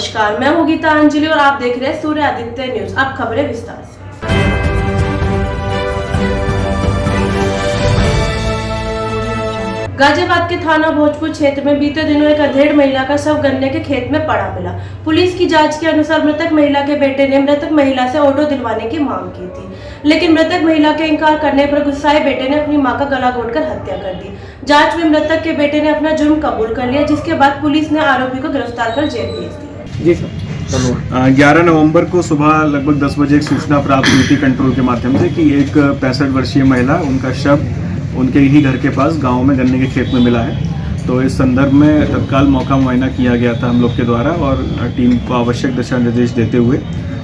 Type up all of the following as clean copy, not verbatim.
नमस्कार, मैं हूं गीता अंजलि और आप देख रहे हैं सूर्य आदित्य न्यूज। अब खबरें विस्तार से। गाजियाबाद के थाना भोजपुर क्षेत्र में बीते दिनों एक अधेड़ महिला का शव गन्ने के खेत में पड़ा मिला। पुलिस की जांच के अनुसार मृतक महिला के बेटे ने मृतक महिला से ऑटो दिलवाने की मांग की थी, लेकिन मृतक महिला के इनकार करने पर गुस्साए बेटे ने अपनी मां का गला घोंटकर हत्या कर दी। जांच में मृतक के बेटे ने अपना जुर्म कबूल कर लिया, जिसके बाद पुलिस ने आरोपी को गिरफ्तार कर जेल भेज दिया। जी सर। 11 नवंबर को सुबह लगभग 10 बजे एक सूचना प्राप्त हुई थी कंट्रोल के माध्यम से कि एक 65 वर्षीय महिला, उनका शव उनके ही घर के पास गांव में गन्ने के खेत में मिला है। तो इस संदर्भ में तत्काल मौका मुआयना किया गया था हम लोग के द्वारा और टीम को आवश्यक दिशा निर्देश देते हुए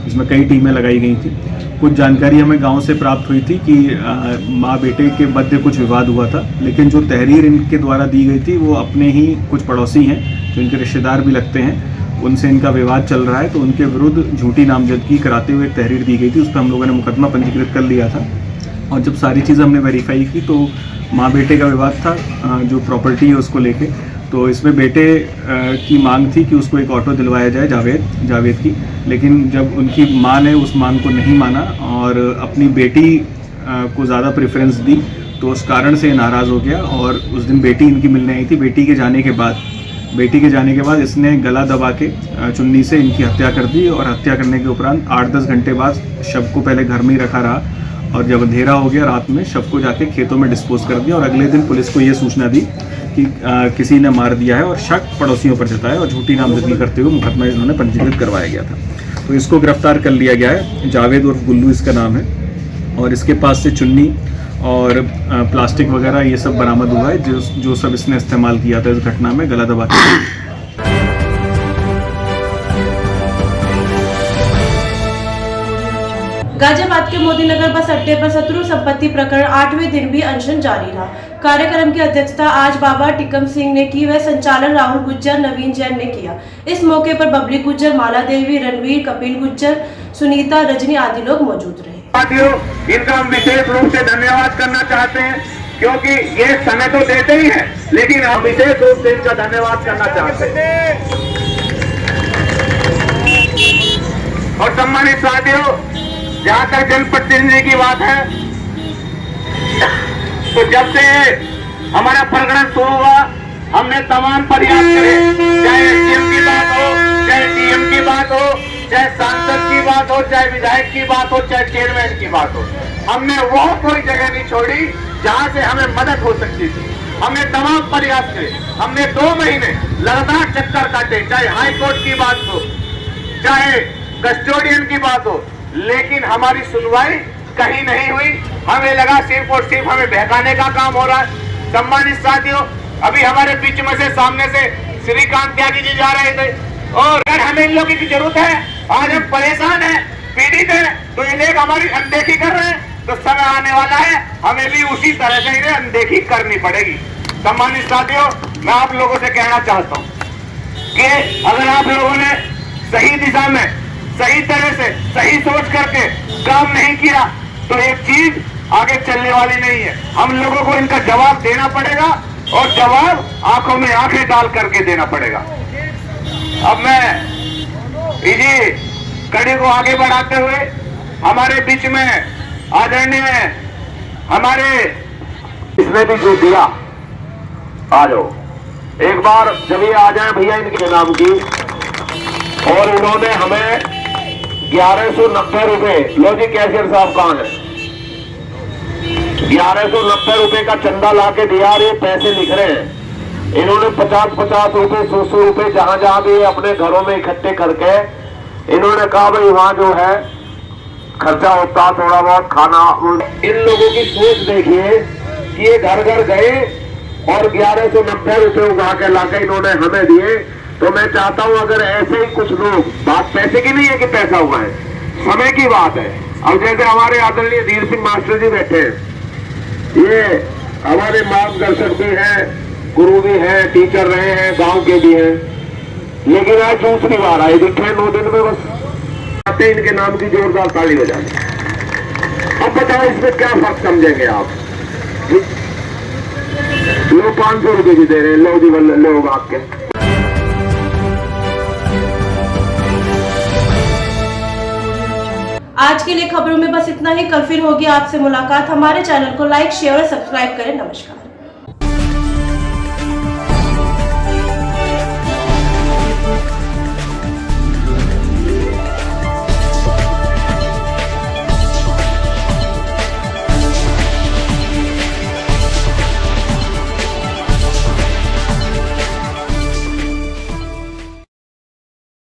इसमें कई टीमें लगाई गई थी। कुछ जानकारी हमें गांव से प्राप्त हुई थी कि माँ बेटे के मध्य कुछ विवाद हुआ था, लेकिन जो तहरीर इनके द्वारा दी गई थी वो अपने ही कुछ पड़ोसी हैं जो इनके रिश्तेदार भी लगते हैं, उनसे इनका विवाद चल रहा है। तो उनके विरुद्ध झूठी नामजदगी कराते हुए एक तहरीर दी गई थी, उस पर हम लोगों ने मुकदमा पंजीकृत कर लिया था। और जब सारी चीज़ें हमने वेरीफाई की तो माँ बेटे का विवाद था जो प्रॉपर्टी है उसको लेके। तो इसमें बेटे की मांग थी कि उसको एक ऑटो दिलवाया जाए जावेद की, लेकिन जब उनकी माँ ने उस मांग को नहीं माना और अपनी बेटी को ज़्यादा प्रेफरेंस दी, तो उस कारण से नाराज़ हो गया और उस दिन बेटी इनकी मिलने आई थी। बेटी के जाने के बाद इसने गला दबा के चुन्नी से इनकी हत्या कर दी और हत्या करने के उपरांत 8-10 घंटे बाद शव को पहले घर में ही रखा रहा और जब अंधेरा हो गया रात में शव को जाके खेतों में डिस्पोज कर दिया। और अगले दिन पुलिस को ये सूचना दी कि किसी ने मार दिया है और शक पड़ोसियों पर जताया और झूठी नामजदगी करते हुए मुकदमा इन्होंने पंजीकृत करवाया गया था। तो इसको गिरफ्तार कर लिया गया है। जावेद उर्फ गुल्लू इसका नाम है और इसके पास से चुन्नी और प्लास्टिक वगैरह ये सब बरामद हुआ है जो सब इसने इस्तेमाल किया था इस घटना में गला दबा के। गाजियाबाद के मोदीनगर बस अड्डे पर शत्रु संपत्ति प्रकरण 8वें दिन भी अनशन जारी रहा। कार्यक्रम की अध्यक्षता आज बाबा टिकम सिंह ने की, वह संचालन राहुल गुज्जर, नवीन जैन ने किया। इस मौके पर बबली गुज्जर, माला देवी, रणवीर, कपिल गुज्जर, सुनीता, रजनी आदि लोग मौजूद रहे। साथियों, इनका हम विशेष रूप से धन्यवाद करना चाहते हैं क्योंकि ये समय तो देते ही हैं, लेकिन हम विशेष रूप से इनका धन्यवाद करना चाहते हैं। और सम्मानित साथियों, जहां तक जनप्रतिनिधि की बात है, तो जब से हमारा प्रकरण शुरू हुआ हमने तमाम प्रयास करे, चाहे एसडीएम की बात हो, चाहे डीएम की बात हो, चाहे सांसद की बात हो, चाहे विधायक की बात हो, चाहे चेयरमैन की बात हो, हमने वो कोई जगह नहीं छोड़ी जहां से हमें मदद हो सकती थी। हमने तमाम प्रयास करे, हमने 2 महीने लगातार चक्कर काटे, चाहे हाई कोर्ट की बात हो, चाहे कस्टोडियन की बात हो, लेकिन हमारी सुनवाई कहीं नहीं हुई। हमें लगा सिर्फ और सिर्फ हमें बहकाने का काम हो रहा है। सम्मानित साथियों, अभी हमारे बीच में से सामने से श्रीकांत त्यागी जी जा रहे थे और अगर हमें इन लोगों की जरूरत है, आज हम परेशान हैं, पीड़ित हैं, तो ये लोग हमारी अनदेखी कर रहे हैं, तो समय आने वाला है हमें भी उसी तरह से इन्हें अनदेखी करनी पड़ेगी। सम्मानित साथियों, मैं आप लोगों से कहना चाहता हूँ कि अगर आप लोगों ने सही दिशा में, सही तरह से, सही सोच करके काम नहीं किया तो एक चीज आगे चलने वाली नहीं है। हम लोगों को इनका जवाब देना पड़ेगा और जवाब आंखों में आंखें डाल करके देना पड़ेगा। अब मैं इसी कड़ी को आगे बढ़ाते हुए हमारे बीच में आदरणीय हमारे इसने भी जो दिया, आ जाओ एक बार जब ये आ जाए भैया इनके नाम की, और इन्होंने हमें 1190 रुपए, लो जी कैशियर साहब कहाँ है, 1190 रुपए का चंदा ला के दिया और ये पैसे लिख रहे हैं। इन्होंने 50-50 रुपए, 100 रुपए जहां भी अपने घरों में इकट्ठे करके इन्होंने कहा भाई वहां जो है खर्चा होता थोड़ा बहुत खाना। इन लोगों की सोच देखिए कि ये घर घर गए और 1190 रुपए उगा के लाके इन्होंने हमें दिए। तो मैं चाहता हूं अगर ऐसे ही कुछ लोग, बात पैसे की नहीं है कि पैसा हुआ है, समय की बात है। अब जैसे हमारे आदरणीय धीर सिंह मास्टर जी बैठे हैं, ये हमारे मार्गदर्शक भी हैं, गुरु भी हैं, टीचर रहे हैं, गांव के भी हैं, लेकिन आज दूसरी बार आए दिखे 9 दिन में, बस आते इनके नाम की जोरदार ताली बजाने। अब बताओ इसमें क्या फर्क समझेंगे आप? लोग 500 रुपए भी दे रहे हैं, लो जी लोग आपके के लिए खबरों में बस इतना ही। कल फिर होगी आपसे मुलाकात। हमारे चैनल को लाइक, शेयर और सब्सक्राइब करें। नमस्कार।